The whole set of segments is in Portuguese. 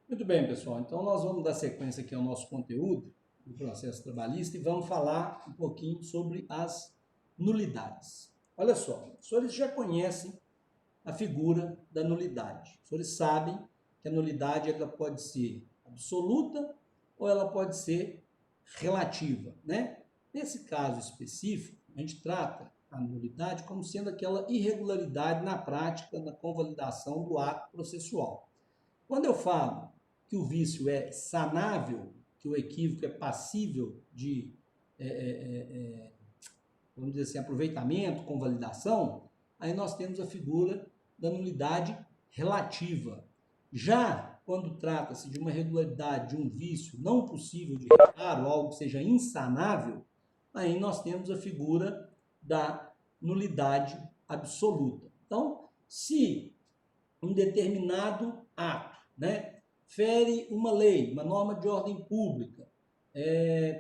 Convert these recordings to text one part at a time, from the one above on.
Muito bem, pessoal. Então, nós vamos dar sequência aqui ao nosso conteúdo do processo trabalhista e vamos falar um pouquinho sobre as nulidades. Olha só, os senhores já conhecem a figura da nulidade. Os senhores sabem que a nulidade ela pode ser absoluta ou ela pode ser relativa, né? Nesse caso específico, a gente trata a nulidade como sendo aquela irregularidade na prática, na convalidação do ato processual. Quando eu falo que o vício é sanável, que o equívoco é passível de, vamos dizer assim, aproveitamento, convalidação, aí nós temos a figura da nulidade relativa. Já quando trata-se de uma irregularidade, de um vício não possível de reparo, algo que seja insanável, aí nós temos a figura da nulidade absoluta. Então, se um determinado ato, né, fere uma lei, uma norma de ordem pública,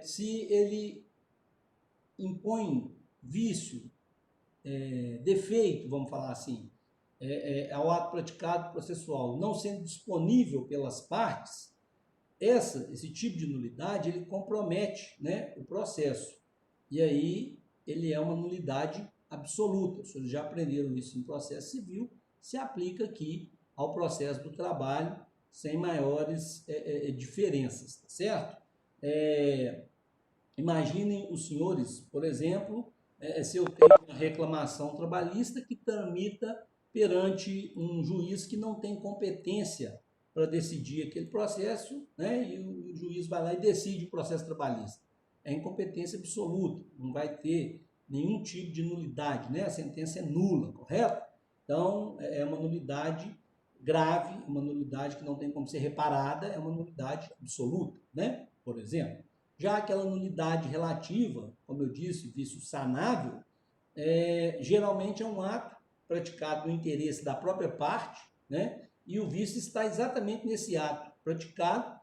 se ele impõe vício, defeito, vamos falar assim, ao ato praticado processual, não sendo disponível pelas partes, esse tipo de nulidade, ele compromete, né, o processo. E aí, ele é uma nulidade absoluta. Os senhores já aprenderam isso em processo civil, se aplica aqui ao processo do trabalho sem maiores diferenças, tá certo? Imaginem os senhores, por exemplo, se eu tenho uma reclamação trabalhista que tramita perante um juiz que não tem competência para decidir aquele processo, né? E o juiz vai lá e decide o processo trabalhista. É incompetência absoluta, não vai ter nenhum tipo de nulidade, né? A sentença é nula, correto? Então, é uma nulidade grave, uma nulidade que não tem como ser reparada, é uma nulidade absoluta, né? Por exemplo. Já aquela nulidade relativa, como eu disse, vício sanável, geralmente é um ato praticado no interesse da própria parte, né? E o vício está exatamente nesse ato praticado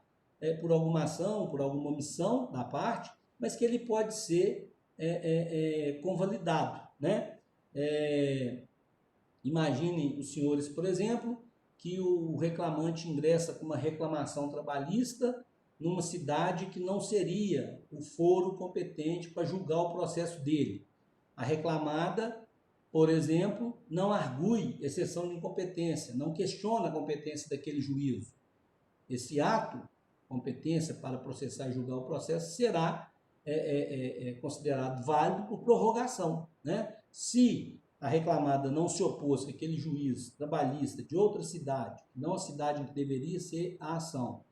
por alguma ação, por alguma omissão da parte, mas que ele pode ser convalidado, né? Imaginem os senhores, por exemplo, que o reclamante ingressa com uma reclamação trabalhista numa cidade que não seria o foro competente para julgar o processo dele. A reclamada, por exemplo, não argue exceção de incompetência, não questiona a competência daquele juízo. Esse ato, competência para processar e julgar o processo, será considerado válido por prorrogação, né? Se a reclamada não se opôs que aquele juiz trabalhista de outra cidade, não a cidade em que deveria ser a ação,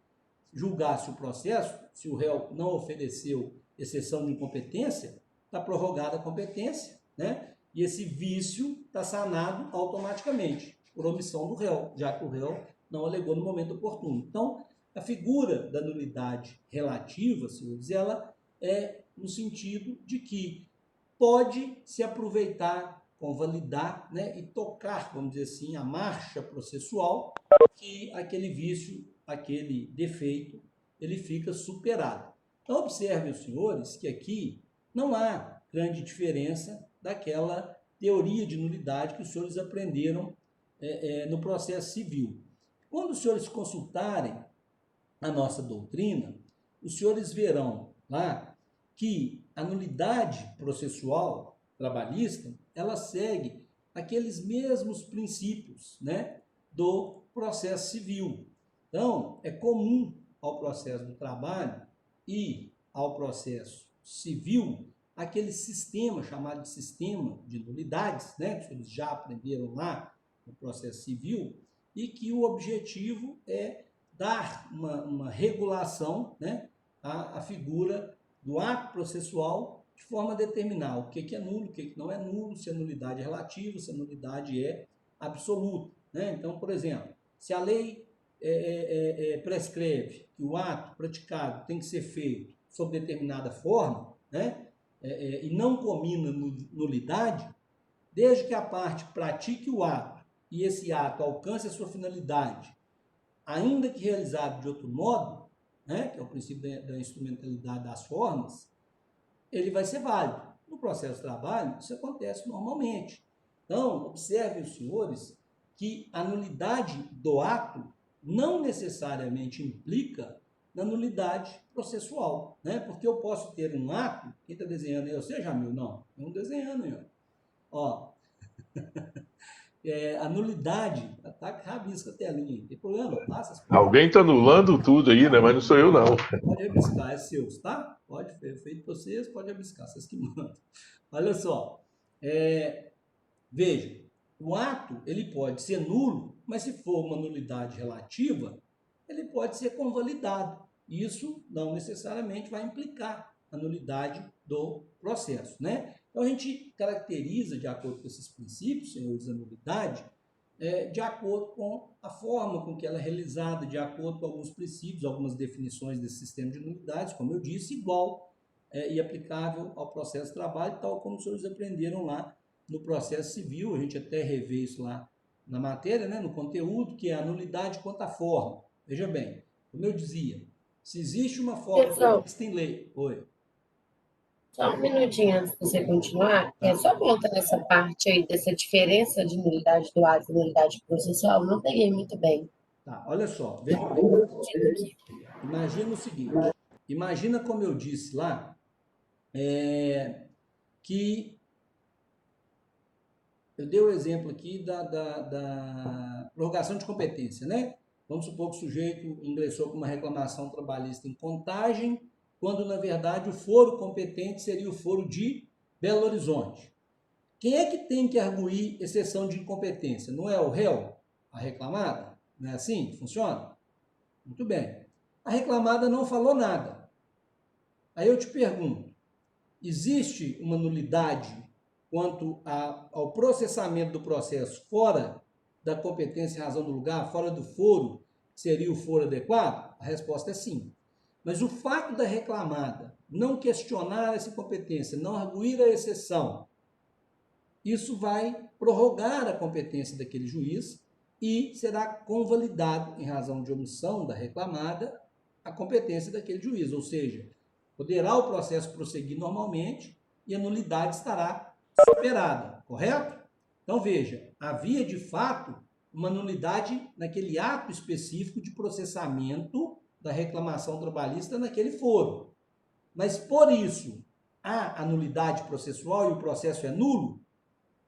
julgasse o processo, se o réu não ofereceu exceção de incompetência, está prorrogada a competência, né? E esse vício está sanado automaticamente, por omissão do réu, já que o réu não alegou no momento oportuno. Então, a figura da nulidade relativa, senhores, ela é no sentido de que pode se aproveitar, convalidar, né, e tocar, vamos dizer assim, a marcha processual que aquele vício, aquele defeito, ele fica superado. Então, observem os senhores que aqui não há grande diferença daquela teoria de nulidade que os senhores aprenderam no processo civil. Quando os senhores consultarem a nossa doutrina, os senhores verão lá que a nulidade processual trabalhista, ela segue aqueles mesmos princípios, né, do processo civil. Então, é comum ao processo do trabalho e ao processo civil aquele sistema chamado de sistema de nulidades, né, que eles já aprenderam lá no processo civil, e que o objetivo é dar uma regulação, né, à figura do ato processual de forma a determinar o que é nulo, o que não é nulo, se a nulidade é relativa, se a nulidade é absoluta, né? Então, por exemplo, se a lei prescreve que o ato praticado tem que ser feito sob determinada forma, né, e não comina nulidade, desde que a parte pratique o ato e esse ato alcance a sua finalidade, ainda que realizado de outro modo, né, que é o princípio da instrumentalidade das formas, ele vai ser válido. No processo de trabalho, isso acontece normalmente. Então, observem os senhores que a nulidade do ato não necessariamente implica na nulidade processual, né? Porque eu posso ter um ato, quem está desenhando aí, você, Jamil? Não, não desenhando aí, ó. A nulidade, tá que rabisca a telinha, não tem problema, passa as coisas. Alguém está anulando tudo aí, né? Mas não sou eu, não. Pode rabiscar, é seus, tá? Pode, é feito por vocês, pode rabiscar, vocês que mandam. Olha só, veja, o ato ele pode ser nulo, mas se for uma nulidade relativa, ele pode ser convalidado. Isso não necessariamente vai implicar a nulidade do processo, né? Então a gente caracteriza, de acordo com esses princípios, senhores, a nulidade, de acordo com a forma com que ela é realizada, de acordo com alguns princípios, algumas definições desse sistema de nulidades, como eu disse, igual e aplicável ao processo de trabalho, tal como os senhores aprenderam lá no processo civil. A gente até revê isso lá na matéria, né, no conteúdo, que é a nulidade quanto à forma. Veja bem, como eu dizia, se existe uma forma prevista em lei... Oi. Só um minutinho antes de você continuar, é só volta nessa parte aí dessa diferença de nulidade do ato e nulidade processual, não peguei muito bem. Tá, olha só, veja bem. Imagina o seguinte, imagina como eu disse lá, que eu dei o exemplo aqui da prorrogação de competência, né? Vamos supor que o sujeito ingressou com uma reclamação trabalhista em Contagem, quando, na verdade, o foro competente seria o foro de Belo Horizonte. Quem é que tem que arguir exceção de incompetência? Não é o réu? A reclamada? Não é assim que funciona? Muito bem. A reclamada não falou nada. Aí eu te pergunto, existe uma nulidade quanto ao processamento do processo fora da competência em razão do lugar, fora do foro, seria o foro adequado? A resposta é sim. Mas o fato da reclamada não questionar essa competência, não arguir a exceção, isso vai prorrogar a competência daquele juiz e será convalidado, em razão de omissão da reclamada, a competência daquele juiz. Ou seja, poderá o processo prosseguir normalmente e a nulidade estará superada, correto? Então, veja, havia de fato uma nulidade naquele ato específico de processamento da reclamação trabalhista naquele foro. Mas, por isso, há a nulidade processual e o processo é nulo?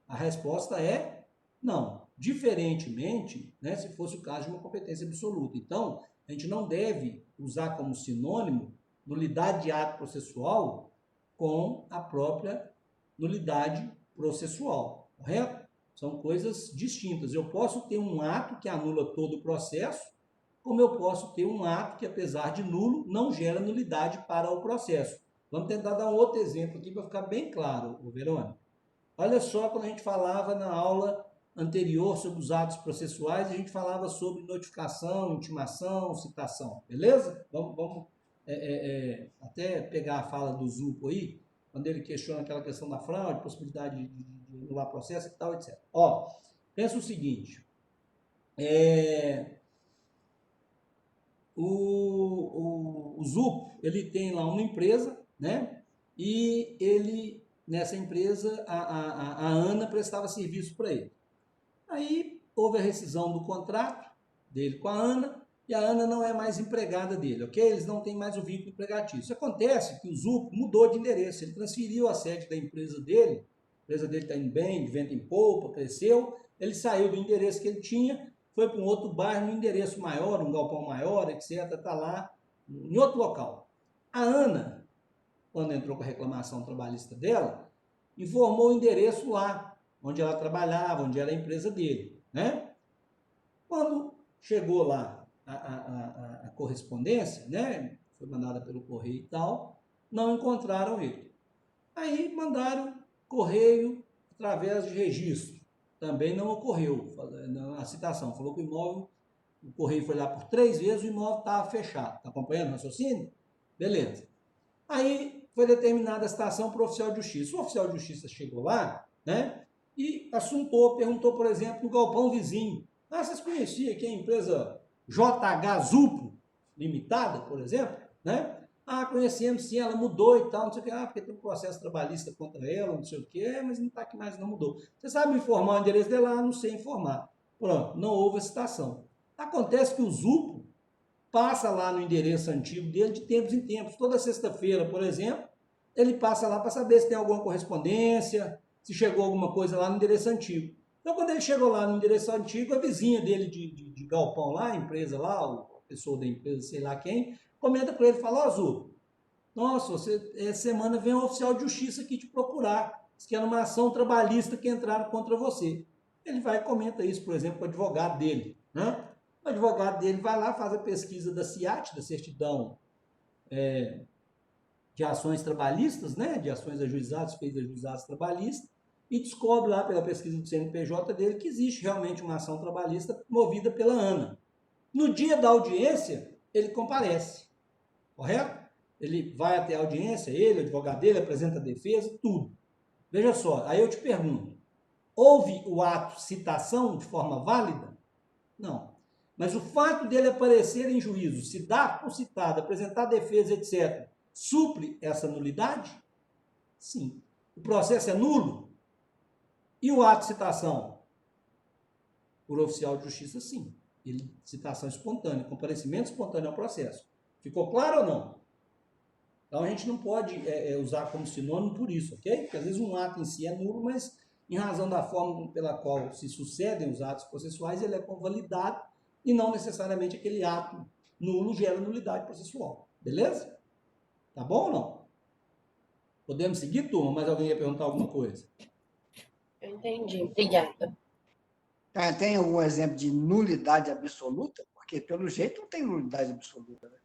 A resposta é não. Diferentemente, né, se fosse o caso de uma competência absoluta. Então, a gente não deve usar como sinônimo nulidade de ato processual com a própria nulidade processual, correto? São coisas distintas. Eu posso ter um ato que anula todo o processo, como eu posso ter um ato que, apesar de nulo, não gera nulidade para o processo. Vamos tentar dar um outro exemplo aqui para ficar bem claro, Verônica. Olha só, quando a gente falava na aula anterior sobre os atos processuais, a gente falava sobre notificação, intimação, citação, beleza? Vamos até pegar a fala do Zupo aí, quando ele questiona aquela questão da fraude, possibilidade de anular processo e tal, etc. Ó, pensa o seguinte, o Zupo, ele tem lá uma empresa, né? E ele, nessa empresa, a Ana prestava serviço para ele. Aí houve a rescisão do contrato dele com a Ana, e a Ana não é mais empregada dele, ok? Eles não têm mais o vínculo empregatício. Isso acontece que o Zupo mudou de endereço, ele transferiu a sede da empresa dele, a empresa dele está indo bem, de vento em polpa, cresceu, ele saiu do endereço que ele tinha, foi para um outro bairro, um endereço maior, um galpão maior, etc., está lá, em outro local. A Ana, quando entrou com a reclamação trabalhista dela, informou o endereço lá, onde ela trabalhava, onde era a empresa dele, né? Quando chegou lá a correspondência, né? Foi mandada pelo correio e tal, não encontraram ele. Aí mandaram correio através de registro. Também não ocorreu a citação. Falou que o imóvel, o correio foi lá por 3 vezes, o imóvel estava fechado. Está acompanhando o raciocínio? Beleza. Aí foi determinada a citação para o oficial de justiça. O oficial de justiça chegou lá, né? E assuntou, perguntou, por exemplo, no galpão vizinho. Ah, vocês conheciam aqui a empresa JH Zupo Limitada, por exemplo, né? Ah, conhecemos sim, ela mudou e tal, não sei o que. Ah, porque tem um processo trabalhista contra ela, não sei o que, mas não está aqui mais, não mudou. Você sabe me informar o endereço dela? Ah, não sei informar. Pronto, não houve a citação. Acontece que o ZUPO passa lá no endereço antigo dele de tempos em tempos. Toda sexta-feira, por exemplo, ele passa lá para saber se tem alguma correspondência, se chegou alguma coisa lá no endereço antigo. Então, quando ele chegou lá no endereço antigo, a vizinha dele de galpão lá, a empresa lá, a pessoa da empresa, sei lá quem, comenta para ele, fala, ó, Zu, nossa, você, essa semana vem um oficial de justiça aqui te procurar, diz que era uma ação trabalhista que entraram contra você. Ele vai e comenta isso, por exemplo, com o advogado dele, né? O advogado dele vai lá, faz a pesquisa da CIAT, da certidão de ações trabalhistas, né? De ações ajuizadas, feitas ajuizadas trabalhistas, e descobre lá pela pesquisa do CNPJ dele que existe realmente uma ação trabalhista movida pela ANA. No dia da audiência, ele comparece, correto? Ele vai até a audiência, ele, o advogado dele, apresenta a defesa, tudo. Veja só, aí eu te pergunto, houve o ato citação de forma válida? Não. Mas o fato dele aparecer em juízo, se dar por citado, apresentar defesa, etc., supre essa nulidade? Sim. O processo é nulo? E o ato de citação? Por oficial de justiça, sim. Ele, citação espontânea, comparecimento espontâneo ao processo. Ficou claro ou não? Então a gente não pode usar como sinônimo por isso, ok? Porque às vezes um ato em si é nulo, mas em razão da forma pela qual se sucedem os atos processuais, ele é convalidado e não necessariamente aquele ato nulo gera nulidade processual. Beleza? Tá bom ou não? Podemos seguir, turma? Mais alguém ia perguntar alguma coisa? Eu entendi. Obrigada. Tem algum exemplo de nulidade absoluta? Porque, pelo jeito, não tem nulidade absoluta. Né?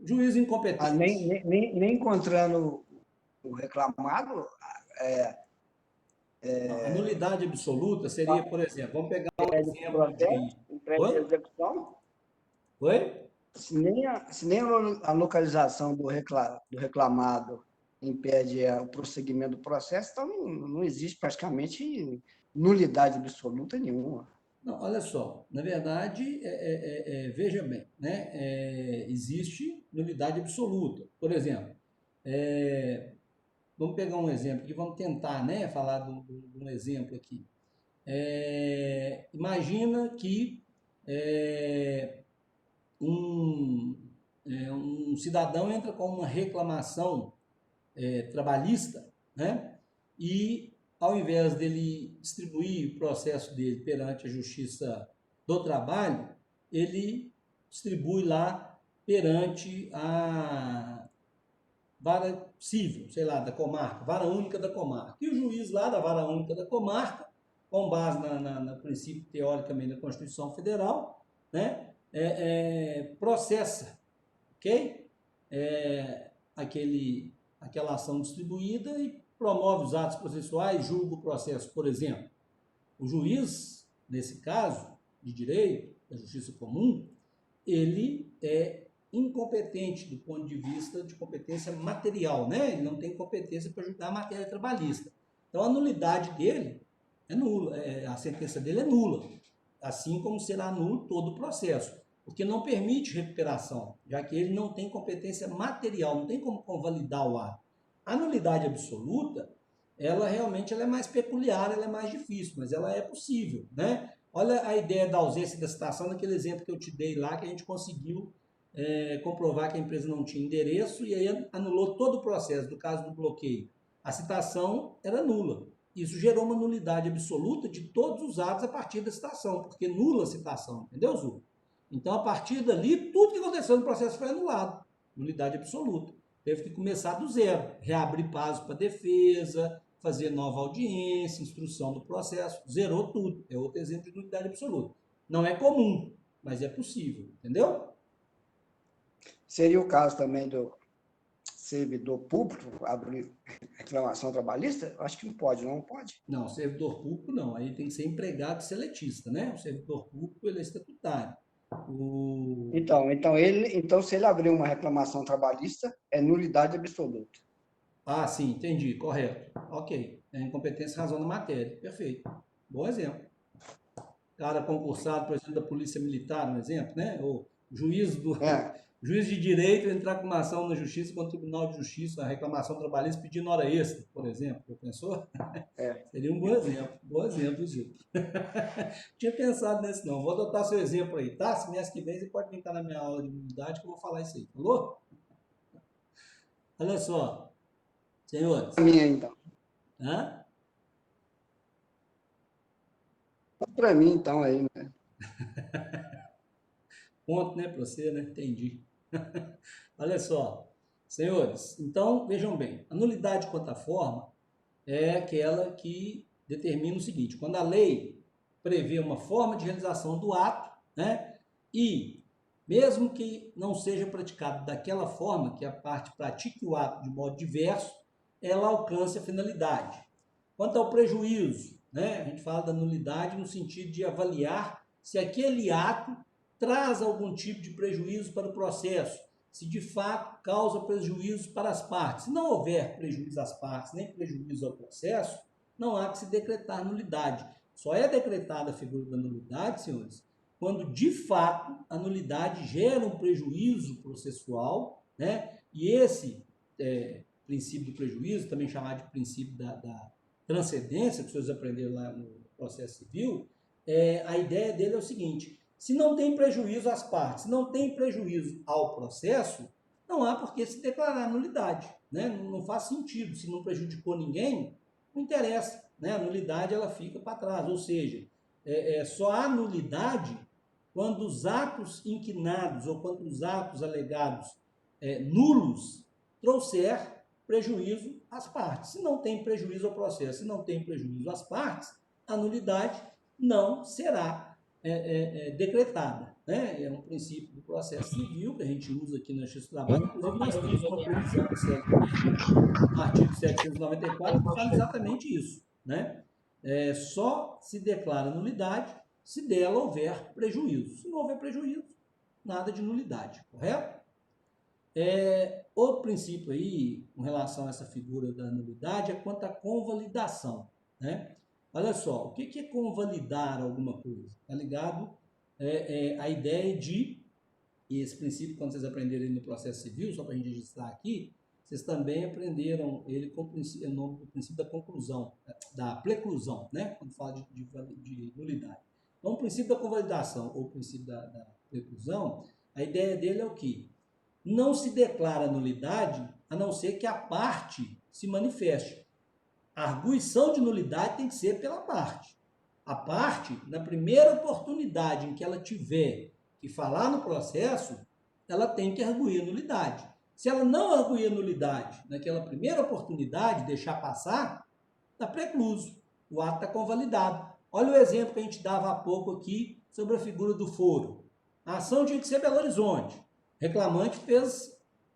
Juiz incompetente. Nem encontrando o reclamado... A nulidade absoluta seria, por exemplo, vamos pegar um exemplo de... de execução. Oi? Se nem a localização do reclamado impede o prosseguimento do processo, então não existe praticamente nulidade absoluta nenhuma. Não, olha só, na verdade, veja bem, né? Existe nulidade absoluta. Por exemplo, vamos pegar um exemplo aqui, vamos tentar, né, falar de um exemplo aqui. Imagina que um cidadão entra com uma reclamação trabalhista, né? E ao invés dele distribuir o processo dele perante a Justiça do Trabalho, ele distribui lá perante a vara civil, sei lá, da comarca, vara única da comarca. E o juiz lá da vara única da comarca, com base no princípio teoricamente da Constituição Federal, né, processa, ok? Aquela ação distribuída e promove os atos processuais, julga o processo. Por exemplo, o juiz, nesse caso, de direito, da justiça comum, ele é incompetente do ponto de vista de competência material, né? Ele não tem competência para julgar a matéria trabalhista. Então, a nulidade dele é nula, a sentença dele é nula, assim como será nulo todo o processo, porque não permite recuperação, já que ele não tem competência material, não tem como convalidar o ato. A nulidade absoluta, ela realmente é mais peculiar, ela é mais difícil, mas ela é possível, né? Olha a ideia da ausência da citação naquele exemplo que eu te dei lá, que a gente conseguiu comprovar que a empresa não tinha endereço e aí anulou todo o processo, do caso do bloqueio. A citação era nula. Isso gerou uma nulidade absoluta de todos os atos a partir da citação, porque nula a citação, entendeu, Zu? Então, a partir dali, tudo que aconteceu no processo foi anulado. Nulidade absoluta. Teve que começar do zero, reabrir prazo para defesa, fazer nova audiência, instrução do processo, zerou tudo. É outro exemplo de nulidade absoluta. Não é comum, mas é possível, entendeu? Seria o caso também do servidor público abrir reclamação trabalhista? Acho que não pode, não pode? Não, servidor público não. Aí tem que ser empregado seletista, né? O servidor público, ele é estatutário. Então, se ele abrir uma reclamação trabalhista, é nulidade absoluta. Ah, sim, entendi, correto. Ok. É incompetência em razão da matéria. Perfeito. Bom exemplo. Cara concursado, por exemplo, da Polícia Militar, um exemplo, né? O juiz Juiz de direito entrar com uma ação na justiça contra o Tribunal de Justiça, a reclamação trabalhista pedindo hora extra, por exemplo. Já pensou? Seria um bom exemplo, Gil. Tinha pensado nesse não. Vou adotar seu exemplo aí, tá? Se mês que vem você pode vir na minha aula de imunidade que eu vou falar isso aí. Falou? Olha só, senhores. Para mim, então. Hã? Para mim, então, aí, né? Ponto, né, para você, né? Entendi. Olha só, senhores, então vejam bem, a nulidade quanto à forma é aquela que determina o seguinte: quando a lei prevê uma forma de realização do ato, né, e mesmo que não seja praticado daquela forma, que a parte pratique o ato de modo diverso, ela alcança a finalidade. Quanto ao prejuízo, né, a gente fala da nulidade no sentido de avaliar se aquele ato traz algum tipo de prejuízo para o processo, se de fato causa prejuízo para as partes. Se não houver prejuízo às partes, nem prejuízo ao processo, não há que se decretar nulidade. Só é decretada a figura da nulidade, senhores, quando de fato a nulidade gera um prejuízo processual, né? E esse princípio do prejuízo, também chamado de princípio da transcendência, que vocês aprenderam lá no processo civil, a ideia dele é o seguinte: se não tem prejuízo às partes, se não tem prejuízo ao processo, não há por que se declarar nulidade, né? Não faz sentido. Se não prejudicou ninguém, não interessa, né? A nulidade ela fica para trás, ou seja, só há nulidade quando os atos inquinados ou quando os atos alegados nulos trouxer prejuízo às partes. Se não tem prejuízo ao processo, se não tem prejuízo às partes, a nulidade não será decretada, né? É um princípio do processo civil que a gente usa aqui na Justiça do Trabalho. Inclusive, nós temos uma previsão no artigo 794 que fala exatamente isso, né? Só se declara nulidade se dela houver prejuízo. Se não houver prejuízo, nada de nulidade, correto? Outro princípio aí, com relação a essa figura da nulidade, é quanto à convalidação, né? Olha só, o que é convalidar alguma coisa? Está ligado à ideia de, e esse princípio, quando vocês aprenderem no processo civil, só para a gente registrar aqui, vocês também aprenderam ele com o nome do princípio da conclusão, da preclusão, né? Quando fala de nulidade. Então, o princípio da convalidação ou o princípio da preclusão, a ideia dele é o quê? Não se declara nulidade a não ser que a parte se manifeste. A arguição de nulidade tem que ser pela parte. A parte, na primeira oportunidade em que ela tiver que falar no processo, ela tem que arguir a nulidade. Se ela não arguir a nulidade naquela primeira oportunidade, deixar passar, está precluso. O ato está convalidado. Olha o exemplo que a gente dava há pouco aqui sobre a figura do foro. A ação tinha que ser Belo Horizonte. O reclamante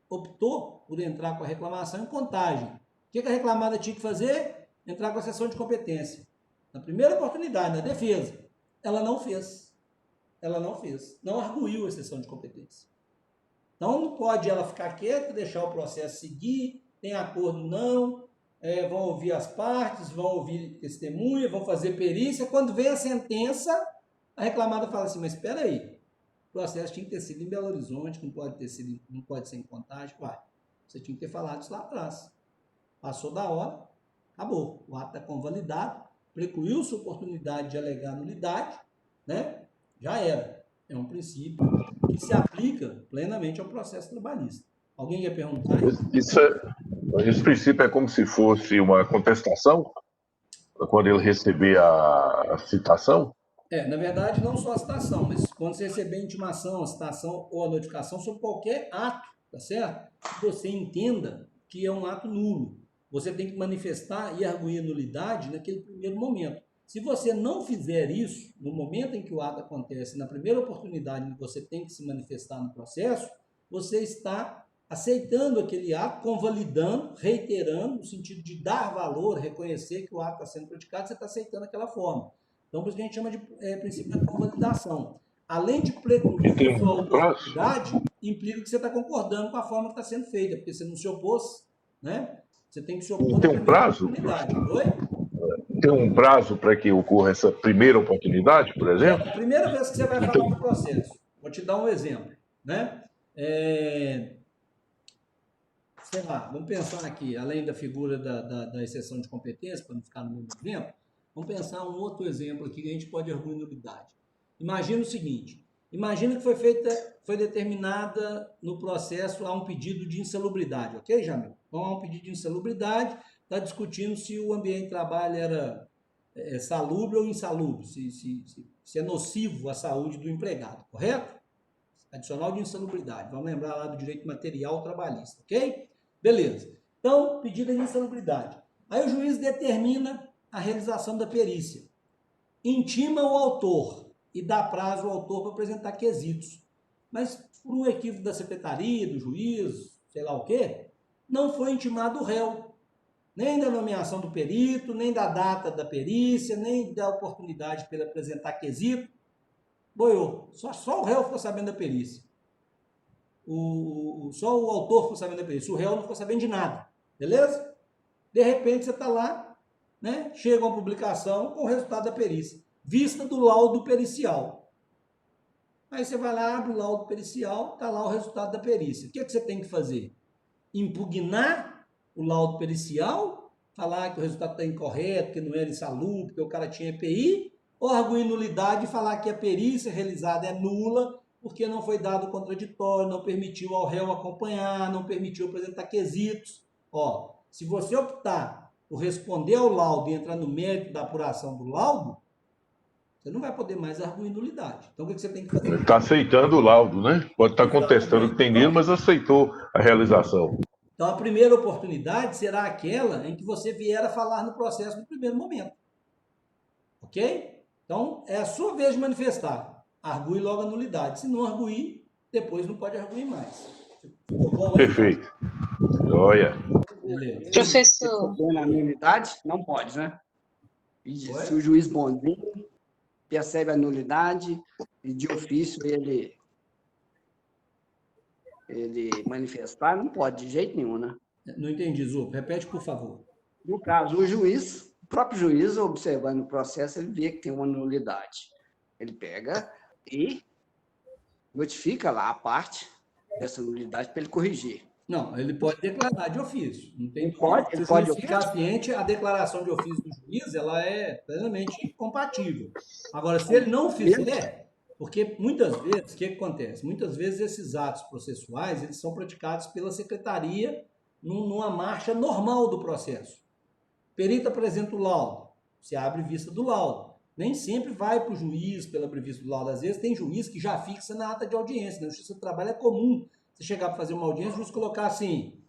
optou por entrar com a reclamação em Contagem. O que a reclamada tinha que fazer? Entrar com a sessão de competência. Na primeira oportunidade, na defesa. Ela não fez. Não arguiu a sessão de competência. Então, não pode ela ficar quieta, deixar o processo seguir, tem acordo não, vão ouvir as partes, vão ouvir testemunha, vão fazer perícia. Quando vem a sentença, a reclamada fala assim: mas espera aí, o processo tinha que ter sido em Belo Horizonte, não pode ser em Contagem. Uai, você tinha que ter falado isso lá atrás. Passou da hora, acabou. O ato está convalidado, precluiu-se a oportunidade de alegar nulidade, né? Já era. É um princípio que se aplica plenamente ao processo trabalhista. Alguém quer perguntar? Esse princípio é como se fosse uma contestação, quando ele receber a citação? Na verdade, não só a citação, mas quando você receber a intimação, a citação ou a notificação sobre qualquer ato, tá certo? Que você entenda que é um ato nulo. Você tem que manifestar e arguir a nulidade naquele primeiro momento. Se você não fizer isso, no momento em que o ato acontece, na primeira oportunidade em que você tem que se manifestar no processo, você está aceitando aquele ato, convalidando, reiterando, no sentido de dar valor, reconhecer que o ato está sendo praticado, você está aceitando aquela forma. Então, por isso que a gente chama de princípio da convalidação. Além de precluir a sua oportunidade, implica que você está concordando com a forma que está sendo feita, porque você não se opôs, né? Você tem que se opor. Tem um prazo? Oi? Tem um prazo para que ocorra essa primeira oportunidade, por exemplo? A primeira vez que você vai falar do processo, vou te dar um exemplo, né? sei lá, vamos pensar aqui, além da figura da exceção de competência, para não ficar no mesmo exemplo, vamos pensar um outro exemplo aqui que a gente pode arguir nulidade. Imagina o seguinte, imagina que foi determinada no processo a um pedido de insalubridade, ok, Jamil? Então, há um pedido de insalubridade, está discutindo se o ambiente de trabalho era salubre ou insalubre, se é nocivo à saúde do empregado, correto? Adicional de insalubridade, vamos lembrar lá do direito material trabalhista, ok? Beleza. Então, pedido de insalubridade. Aí o juiz determina a realização da perícia. Intima o autor e dá prazo ao autor para apresentar quesitos. Mas, por um equívoco da secretaria, do juiz, sei lá o quê, não foi intimado o réu. Nem da nomeação do perito, nem da data da perícia, nem da oportunidade para ele apresentar quesito. Boiou. Só o réu ficou sabendo da perícia. Só o autor ficou sabendo da perícia. O réu não ficou sabendo de nada. Beleza? De repente, você está lá, né? Chega uma publicação com o resultado da perícia. Vista do laudo pericial. Aí você vai lá, abre o laudo pericial, está lá o resultado da perícia. O que você tem que fazer? Impugnar o laudo pericial, falar que o resultado está incorreto, que não era insalubre, que o cara tinha EPI, ou arguir nulidade e falar que a perícia realizada é nula, porque não foi dado contraditório, não permitiu ao réu acompanhar, não permitiu apresentar quesitos. Se você optar por responder ao laudo e entrar no mérito da apuração do laudo, você não vai poder mais arguir nulidade. Então, o que você tem que fazer? Está aceitando o laudo, né? Pode estar contestando o que tem nele, mas aceitou a realização. Então, a primeira oportunidade será aquela em que você vier a falar no processo no primeiro momento. Ok? Então, é a sua vez de manifestar. Argue logo a nulidade. Se não arguir, depois não pode arguir mais. Ficou bom aí? Perfeito. Olha. Beleza. Professor. Na nulidade, não pode, né? Se o juiz bonzinho percebe a nulidade e de ofício ele manifestar, não pode de jeito nenhum, né? Não entendi, Zupo. Repete, por favor. No caso, o próprio juiz, observando o processo, ele vê que tem uma nulidade. Ele pega e notifica lá a parte dessa nulidade para ele corrigir. Não, ele pode declarar de ofício. Não tem Ele pode ficar ciente, a declaração de ofício do juiz, ela é plenamente compatível. Agora, se ele não fizer, porque muitas vezes, o que acontece? Muitas vezes esses atos processuais, eles são praticados pela secretaria numa marcha normal do processo. Perito apresenta o laudo, se abre vista do laudo. Nem sempre vai para o juiz pela prevista do laudo. Às vezes tem juiz que já fixa na ata de audiência. Na Justiça do Trabalho é comum você chegar para fazer uma audiência, o juiz colocar assim,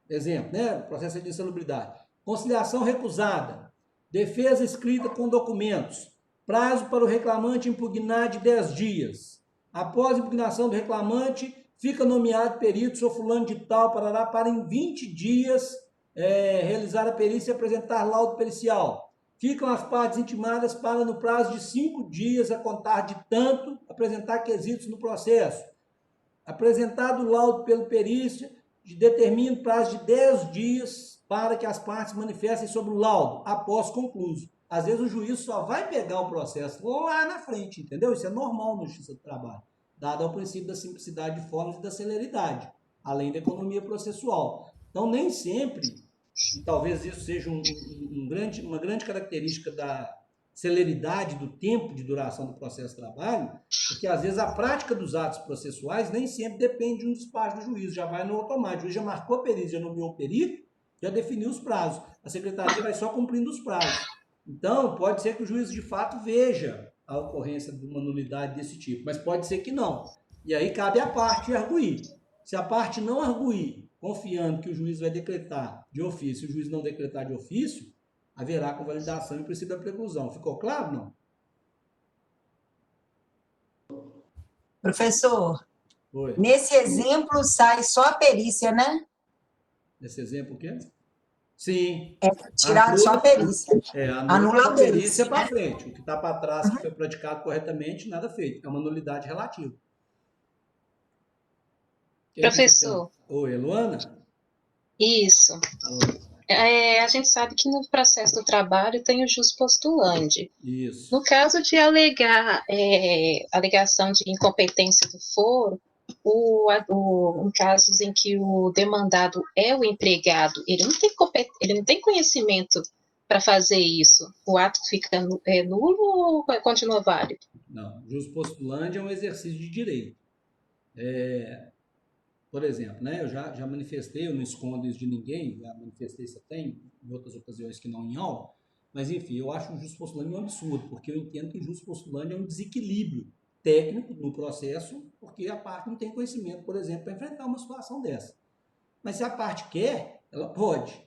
exemplo, né? Processo de insalubridade. Conciliação recusada. Defesa escrita com documentos. Prazo para o reclamante impugnar de 10 dias. Após a impugnação do reclamante, fica nomeado perito, sou fulano de tal, para em 20 dias realizar a perícia e apresentar laudo pericial. Ficam as partes intimadas para, no prazo de 5 dias, a contar de tanto, apresentar quesitos no processo. Apresentado o laudo pelo perícia, determina o prazo de 10 dias para que as partes manifestem sobre o laudo, após concluído. Às vezes o juiz só vai pegar o processo lá na frente, entendeu? Isso é normal na Justiça do Trabalho, dado ao princípio da simplicidade de formas e da celeridade, além da economia processual. Então, nem sempre, e talvez isso seja uma grande característica da celeridade do tempo de duração do processo de trabalho, porque às vezes a prática dos atos processuais nem sempre depende de um despacho do juiz, já vai no automático. O juiz já marcou a perícia, já nomeou o perito, já definiu os prazos. A secretaria vai só cumprindo os prazos. Então, pode ser que o juiz de fato veja a ocorrência de uma nulidade desse tipo, mas pode ser que não. E aí cabe à parte arguir. Se a parte não arguir, confiando que o juiz vai decretar de ofício, e o juiz não decretar de ofício, haverá convalidação em princípio da preclusão. Ficou claro, não? Professor, Oi. Nesse exemplo sai só a perícia, né? Nesse exemplo o quê? Sim. É tirar só a perícia. Anula a perícia para frente. O que está para trás, que foi praticado corretamente, nada feito. É uma nulidade relativa. Professor. Oi, Luana? Isso. A gente sabe que no processo do trabalho tem o jus postulandi. Isso. No caso de alegação de incompetência do foro, em casos em que o demandado é o empregado, ele não tem conhecimento para fazer isso, o ato fica nulo ou continua válido? Não, jus postulante é um exercício de direito. Por exemplo, né, eu já manifestei, eu não escondo isso de ninguém, já manifestei isso até em outras ocasiões que não em aula, mas enfim, eu acho o jus postulante um absurdo, porque eu entendo que o jus postulante é um desequilíbrio técnico no processo, porque a parte não tem conhecimento, por exemplo, para enfrentar uma situação dessa. Mas se a parte quer, ela pode.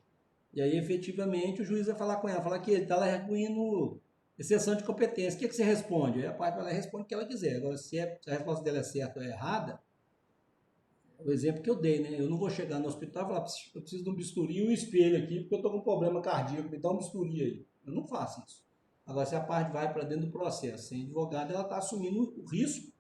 E aí, efetivamente, o juiz vai falar com ela, falar que ele está lá arguindo exceção de competência. O que você responde? Aí a parte vai lá e responde o que ela quiser. Agora, se a resposta dela é certa ou é errada, o exemplo que eu dei, né? Eu não vou chegar no hospital e falar, eu preciso de um bisturi e um espelho aqui, porque eu estou com um problema cardíaco, me dá um bisturi aí. Eu não faço isso. Agora, se a parte vai para dentro do processo sem advogado, ela está assumindo o risco,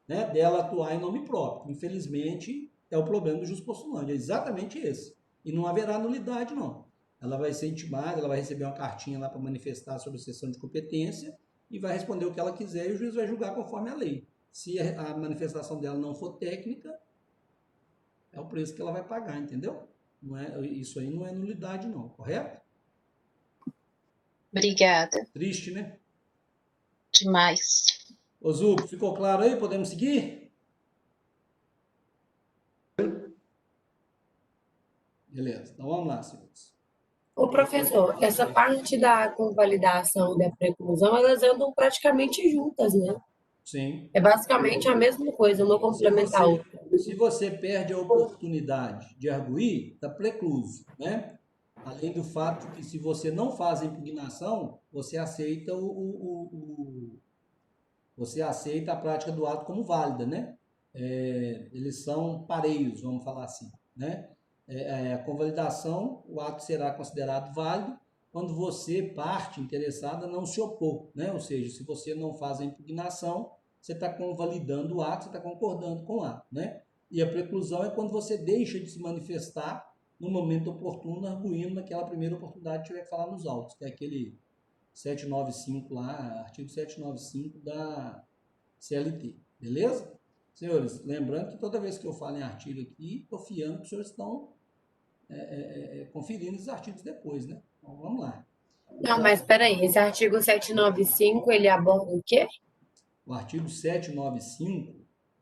né, dela atuar em nome próprio. Infelizmente, é o problema do jus postulante, é exatamente esse. E não haverá nulidade, não. Ela vai ser intimada, ela vai receber uma cartinha lá para manifestar sobre a exceção de competência e vai responder o que ela quiser e o juiz vai julgar conforme a lei. Se a manifestação dela não for técnica, é o preço que ela vai pagar, entendeu? Não é, isso aí não é nulidade, não, correto? Obrigada. Triste, né? Demais. Ô Zuco, ficou claro aí? Podemos seguir? Beleza, então vamos lá, senhores. Ô, professor, essa parte da convalidação e da preclusão, elas andam praticamente juntas, né? Sim. É basicamente a mesma coisa, uma complementa a outra. Se você perde a oportunidade de arguir, está precluso, né? Além do fato que se você não faz a impugnação, você aceita você aceita a prática do ato como válida, né? Eles são pareios, vamos falar assim, né? A convalidação, o ato será considerado válido quando você, parte interessada, não se opor, né? Ou seja, se você não faz a impugnação, você está convalidando o ato, você está concordando com o ato, né? E a preclusão é quando você deixa de se manifestar no momento oportuno, arguindo naquela primeira oportunidade que tiver que falar nos autos, que é aquele 795 lá, artigo 795 da CLT, beleza? Senhores, lembrando que toda vez que eu falo em artigo aqui, estou fiando que os senhores estão conferindo os artigos depois, né? Então, vamos lá. Não, mas espera aí, esse artigo 795, ele aborda o quê? O artigo 795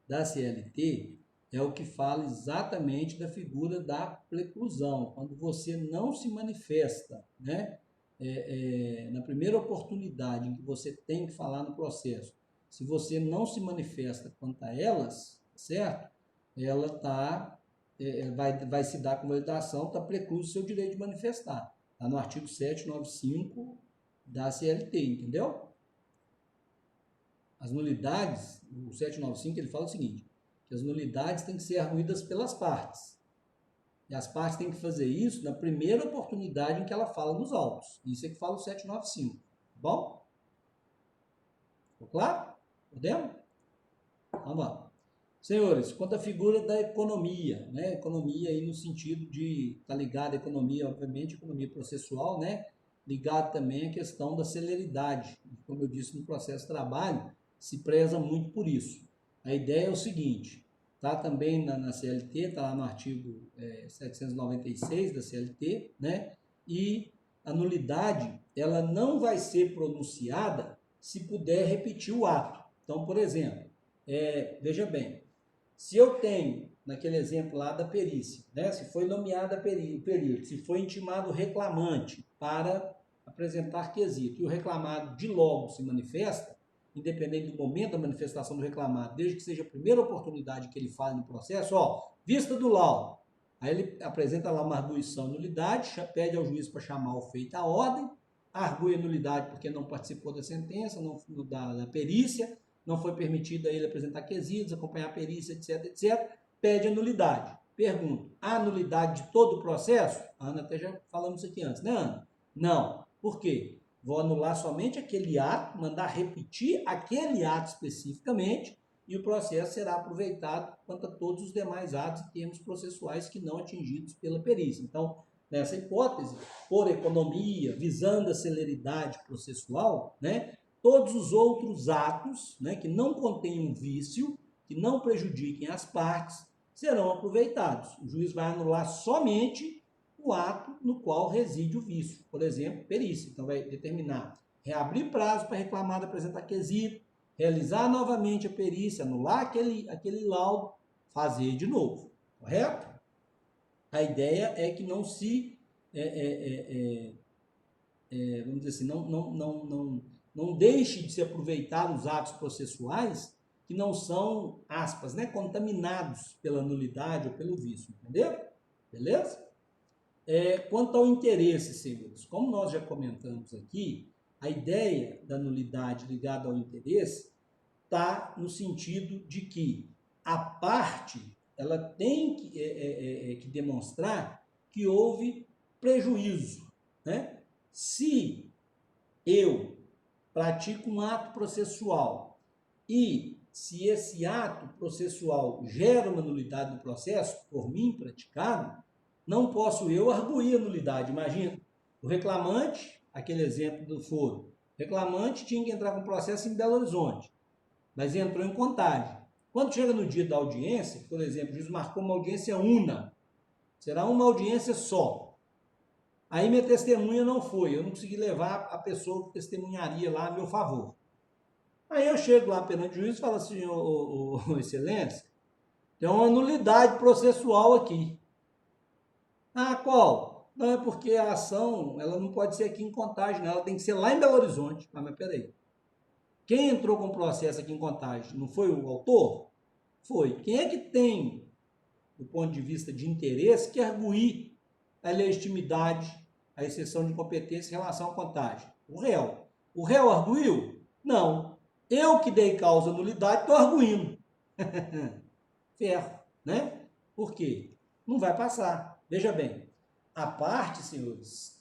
da CLT é o que fala exatamente da figura da preclusão, quando você não se manifesta, né? Na primeira oportunidade em que você tem que falar no processo, se você não se manifesta quanto a elas, certo? Ela vai se dar convalidação, está precluso o seu direito de manifestar. Está no artigo 795 da CLT, entendeu? As nulidades, o 795, ele fala o seguinte, que as nulidades têm que ser arguidas pelas partes. E as partes têm que fazer isso na primeira oportunidade em que ela fala nos autos. Isso é que fala o 795. Tá bom? Ficou claro? Podemos? Então vamos. Senhores, quanto à figura da economia, né? Economia aí no sentido de estar ligada à economia, obviamente, economia processual, né? Ligado também à questão da celeridade. Como eu disse, no processo de trabalho, se preza muito por isso. A ideia é o seguinte, tá também na CLT, está lá no artigo 796 da CLT, né? E a nulidade, ela não vai ser pronunciada se puder repetir o ato. Então, por exemplo, veja bem, se eu tenho, naquele exemplo lá da perícia, né? Se foi nomeada perito, se foi intimado o reclamante para apresentar quesito e o reclamado de logo se manifesta, independente do momento da manifestação do reclamado, desde que seja a primeira oportunidade que ele fale no processo, vista do laudo. Aí ele apresenta lá uma arguição de nulidade, pede ao juiz para chamar o feito à ordem, argui a nulidade porque não participou da sentença, da perícia, não foi permitido a ele apresentar quesitos, acompanhar a perícia, etc, etc, pede a nulidade. Pergunto, há nulidade de todo o processo? A Ana até já falamos isso aqui antes, né, Ana? Não. Por quê? Vou anular somente aquele ato, mandar repetir aquele ato especificamente e o processo será aproveitado quanto a todos os demais atos e termos processuais que não atingidos pela perícia. Então, nessa hipótese, por economia, visando a celeridade processual, né, todos os outros atos, né, que não contêm um vício, que não prejudiquem as partes serão aproveitados. O juiz vai anular somente o ato no qual reside o vício. Por exemplo, perícia. Então, vai determinar reabrir prazo para reclamado apresentar quesito, realizar novamente a perícia, anular aquele laudo, fazer de novo. Correto? A ideia é que não se, vamos dizer assim, não deixe de se aproveitar os atos processuais que não são, aspas, né, contaminados pela nulidade ou pelo vício. Entendeu? Beleza? Quanto ao interesse, senhores, como nós já comentamos aqui, a ideia da nulidade ligada ao interesse está no sentido de que a parte ela tem que demonstrar que houve prejuízo, né? Se eu pratico um ato processual e se esse ato processual gera uma nulidade no processo, por mim praticado, não posso eu arguir a nulidade. Imagina, o reclamante, aquele exemplo do foro, o reclamante tinha que entrar com processo em Belo Horizonte, mas entrou em Contagem. Quando chega no dia da audiência, por exemplo, o juiz marcou uma audiência una, será uma audiência só. Aí minha testemunha não foi, eu não consegui levar a pessoa que testemunharia lá a meu favor. Aí eu chego lá perante o juiz e falo assim, excelência, tem uma nulidade processual aqui. Ah, qual? Não, é porque a ação, ela não pode ser aqui em Contagem, ela tem que ser lá em Belo Horizonte. Ah, mas peraí. Quem entrou com o processo aqui em Contagem não foi o autor? Foi. Quem é que tem, do ponto de vista de interesse, que arguir a legitimidade, a exceção de competência em relação à Contagem? O réu. O réu arguiu? Não. Eu que dei causa à nulidade estou arguindo. Ferro, né? Por quê? Não vai passar. Veja bem, a parte, senhores,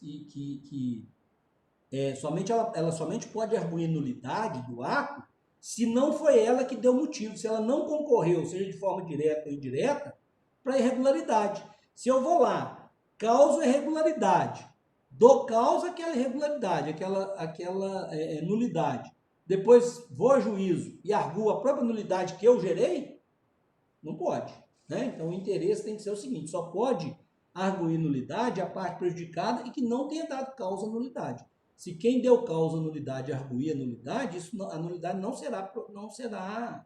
ela somente pode arguir nulidade do ato se não foi ela que deu motivo, se ela não concorreu, seja de forma direta ou indireta, para irregularidade. Se eu vou lá, causo irregularidade, dou causa àquela irregularidade, aquela nulidade, depois vou a juízo e arguo a própria nulidade que eu gerei, não pode. Né? Então, o interesse tem que ser o seguinte, só pode arguir nulidade a parte prejudicada e que não tenha dado causa à nulidade. Se quem deu causa à nulidade arguir a nulidade, a nulidade não será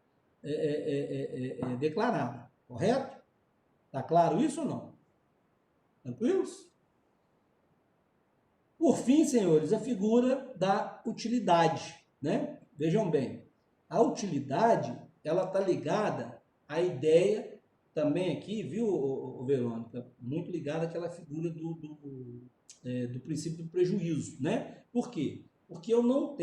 declarada. Correto? Está claro isso ou não? Tranquilos? Por fim, senhores, a figura da utilidade. Né? Vejam bem, a utilidade ela está ligada à ideia também aqui, viu, Verônica? Muito ligada àquela figura do princípio do prejuízo, né? Por quê? Porque eu não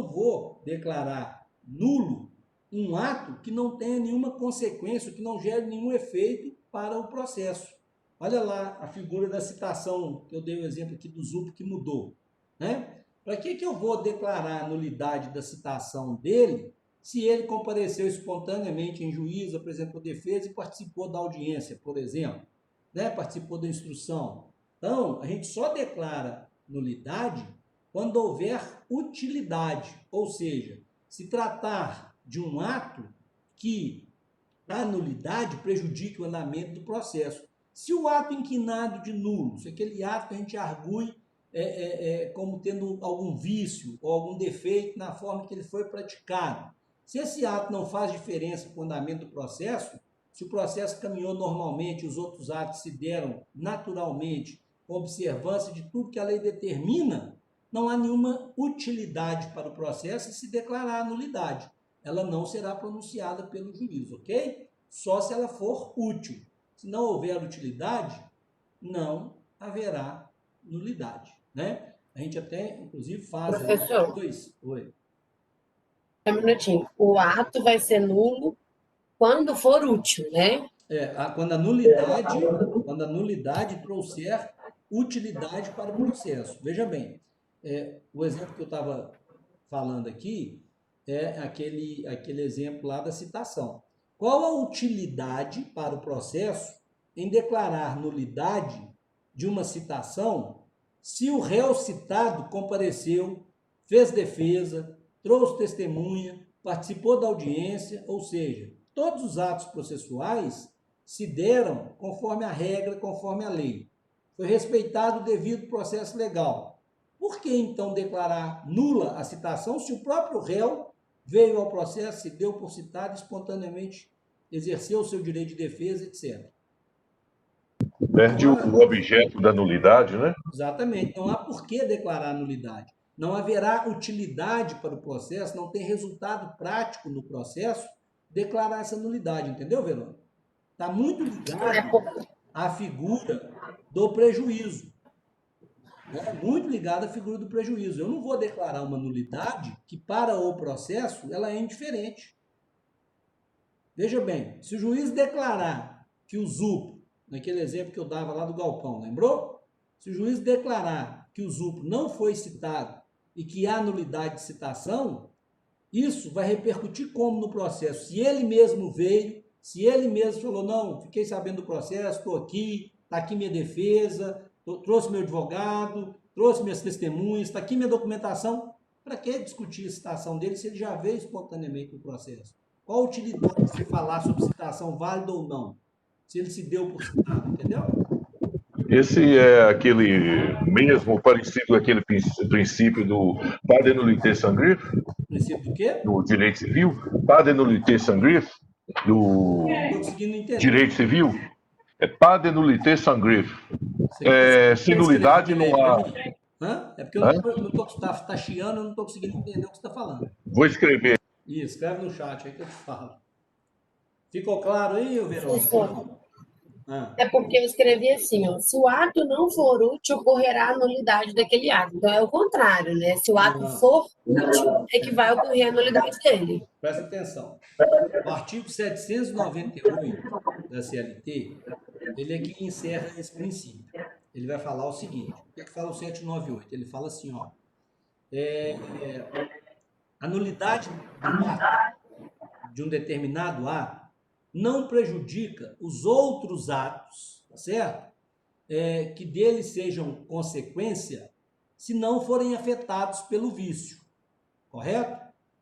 vou declarar nulo um ato que não tenha nenhuma consequência, que não gere nenhum efeito para o processo. Olha lá a figura da citação, que eu dei o exemplo aqui do Zupo que mudou, né? Para que eu vou declarar a nulidade da citação dele se ele compareceu espontaneamente em juízo, apresentou defesa e participou da audiência, por exemplo, né? Participou da instrução? Então, a gente só declara nulidade quando houver utilidade, ou seja, se tratar de um ato que a nulidade prejudique o andamento do processo. Se o ato inquinado de nulo, se aquele ato que a gente argui como tendo algum vício ou algum defeito na forma que ele foi praticado, se esse ato não faz diferença para o andamento do processo, se o processo caminhou normalmente, os outros atos se deram naturalmente, com observância de tudo que a lei determina, não há nenhuma utilidade para o processo e se declarar a nulidade. Ela não será pronunciada pelo juiz, ok? Só se ela for útil. Se não houver utilidade, não haverá nulidade, né? A gente até, inclusive, faz... Professor. Oi. Um minutinho. O ato vai ser nulo quando for útil, né? Quando a nulidade trouxer utilidade para o processo. Veja bem, o exemplo que eu estava falando aqui é aquele exemplo lá da citação. Qual a utilidade para o processo em declarar nulidade de uma citação se o réu citado compareceu, fez defesa, trouxe testemunha, participou da audiência, ou seja, todos os atos processuais se deram conforme a regra, conforme a lei. Foi respeitado o devido processo legal. Por que, então, declarar nula a citação se o próprio réu veio ao processo, se deu por citado, espontaneamente exerceu o seu direito de defesa, etc.? Perde o objeto da nulidade, né? Exatamente. Não há por que declarar nulidade. Não haverá utilidade para o processo, não tem resultado prático no processo declarar essa nulidade, entendeu, Verônica? Está muito ligado à figura do prejuízo. Muito ligado à figura do prejuízo. Eu não vou declarar uma nulidade que, para o processo, ela é indiferente. Veja bem, se o juiz declarar que o ZUP, naquele exemplo que eu dava lá do galpão, lembrou? Se o juiz declarar que o ZUP não foi citado e que há nulidade de citação, isso vai repercutir como no processo? Se ele mesmo veio, se ele mesmo falou, não, fiquei sabendo do processo, estou aqui, está aqui minha defesa, trouxe meu advogado, trouxe minhas testemunhas, está aqui minha documentação. Para que discutir a citação dele se ele já veio espontaneamente no processo? Qual a utilidade de se falar sobre citação válida ou não? Se ele se deu por citado, entendeu? Esse é aquele mesmo, parecido com aquele princípio do pas de nullité sans griffe, Princípio do quê? do direito civil, pas de nullité sans griffe, do Não estou conseguindo entender. direito civil. É pas de nullité sans griffe. Você Sem nulidade não há... Hã? É porque eu não estou tá chiando, eu não estou conseguindo entender o que você está falando. Vou escrever. Isso, escreve no chat aí que eu te falo. Ficou claro aí, Verônica? Ficou. É porque eu escrevi assim, ó, se o ato não for útil, ocorrerá a nulidade daquele ato. Então é o contrário, né? Se o ato for útil, é que vai ocorrer a nulidade dele. Presta atenção. O artigo 798 da CLT, ele é que encerra esse princípio. Ele vai falar o seguinte, o que fala o 798? Ele fala assim, ó, a nulidade de um determinado ato não prejudica os outros atos, tá certo? Que deles sejam consequência se não forem afetados pelo vício, correto?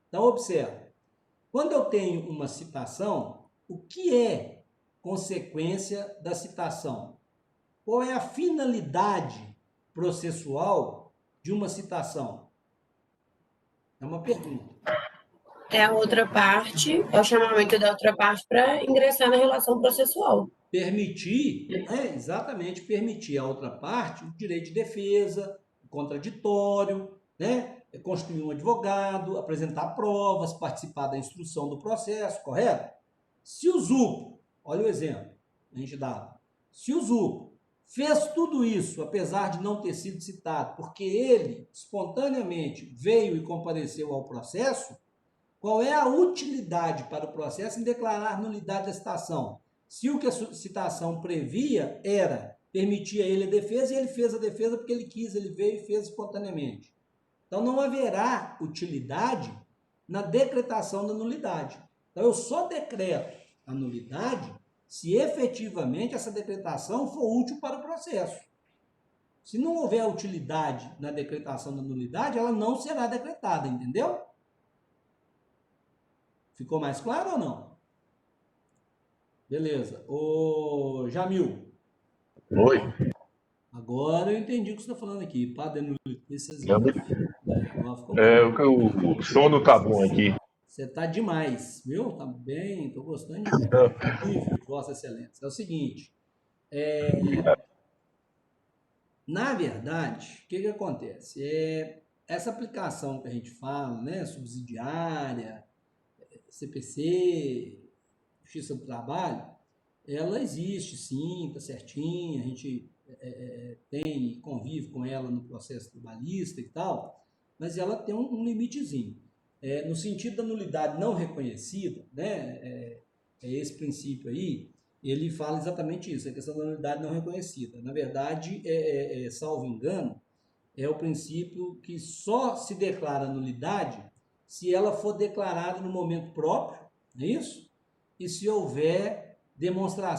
Então, observa. Quando eu tenho uma citação, o que é consequência da citação? Qual é a finalidade processual de uma citação? É uma pergunta. É a outra parte, é o chamamento da outra parte para ingressar na relação processual. Permitir, exatamente, permitir à outra parte o direito de defesa, o contraditório, constituir um advogado, apresentar provas, participar da instrução do processo, correto? Se o ZUP, olha o exemplo, a gente dá, se o ZUP fez tudo isso, apesar de não ter sido citado, porque ele espontaneamente veio e compareceu ao processo, qual é a utilidade para o processo em declarar nulidade da citação? Se o que a citação previa era permitir a ele a defesa, e ele fez a defesa porque ele quis, ele veio e fez espontaneamente. Então não haverá utilidade na decretação da nulidade. Então eu só decreto a nulidade se efetivamente essa decretação for útil para o processo. Se não houver utilidade na decretação da nulidade, ela não será decretada, entendeu? Ficou mais claro ou não? Beleza. Ô, Jamil. Oi. Agora eu entendi o que você está falando aqui. O sono tá bom aqui. Você tá demais, viu? Tá bem, tô gostando de Vossa Excelência. É o seguinte, na verdade, o que acontece? Essa aplicação que a gente fala, subsidiária, CPC, Justiça do Trabalho, ela existe sim, tá certinha, a gente tem, convive com ela no processo trabalhista e tal, mas ela tem um limitezinho. No sentido da nulidade não reconhecida, esse princípio aí, ele fala exatamente isso, a questão da nulidade não reconhecida. Na verdade, salvo engano, é o princípio que só se declara nulidade se ela for declarada no momento próprio, não é isso? E se houver demonstração